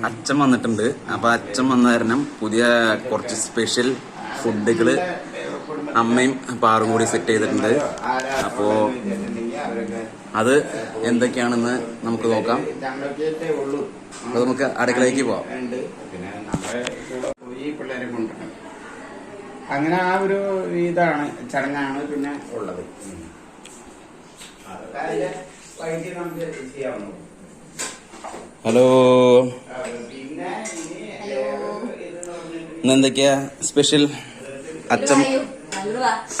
അച്ഛൻ വന്നിട്ടുണ്ട്. അപ്പൊ അച്ഛൻ വന്ന കാരണം പുതിയ കുറച്ച് സ്പെഷ്യൽ ഫുഡുകള് അമ്മയും പാറും കൂടി സെറ്റ് ചെയ്തിട്ടുണ്ട്. അപ്പോ അത് എന്തൊക്കെയാണെന്ന് നമുക്ക് നോക്കാം. അപ്പൊ നമുക്ക് അടുക്കളയ്ക്ക് പോവാം. അങ്ങനെ ആ ഒരു ഇതാണ് ചടങ്ങാണ് പിന്നെ ഉള്ളത്. ഹലോ, ഇന്നെന്തൊക്കെയാ സ്പെഷ്യൽ?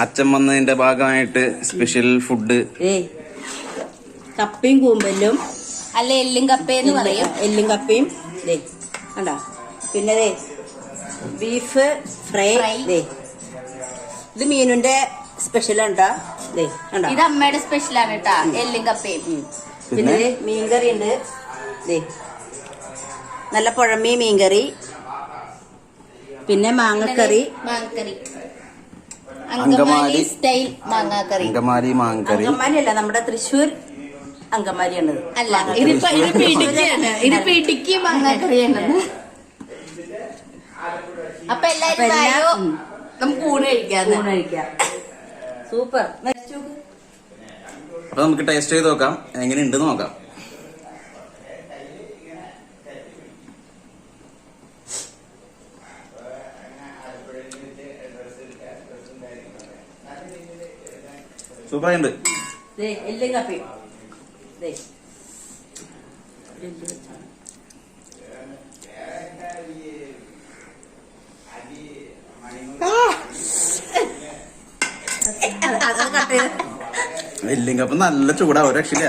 അച്ഛൻ വന്നതിന്റെ ഭാഗമായിട്ട് സ്പെഷ്യൽ ഫുഡ് കപ്പയും കൂമ്പലും അല്ല എല്ലും കപ്പയെന്ന് പറയും. എല്ലും കപ്പയും കണ്ടോ. പിന്നെ ബീഫ് ഫ്രൈ. ഇത് മീനുന്റെ സ്പെഷ്യൽ ഉണ്ടോ? ഇത് അമ്മയുടെ സ്പെഷ്യലാണ് കേട്ടാ, എല്ലും കപ്പയും. പിന്നെ മീൻകറി ഉണ്ട്. നല്ല പുഴമീ മീൻകറി. പിന്നെ മാങ്ങക്കറി. അങ്കമാലി സ്റ്റൈൽ മാങ്ങാക്കറി. അങ്കമാലി മാങ്ങക്കറി. അങ്കമാലി അല്ല, നമ്മുടെ തൃശ്ശൂർ അങ്കമാലിയാണ്. അല്ല, ഇത് പിടിക്ക് മാങ്ങാക്കറിയാണ്. അപ്പൊ എല്ലാരും നമുക്ക് ഊണ് കഴിക്കാം. സൂപ്പർ. അപ്പൊ നമുക്ക് ടേസ്റ്റ് ചെയ്ത് നോക്കാം, എങ്ങനെയുണ്ടെന്ന് നോക്കാം. സൂപ്പറായിട്ടുണ്ട്. എല്ലും കപ്പയും. എല്ലും കപ്പ നല്ല ചൂടാ, ഒരു രക്ഷയില്ല.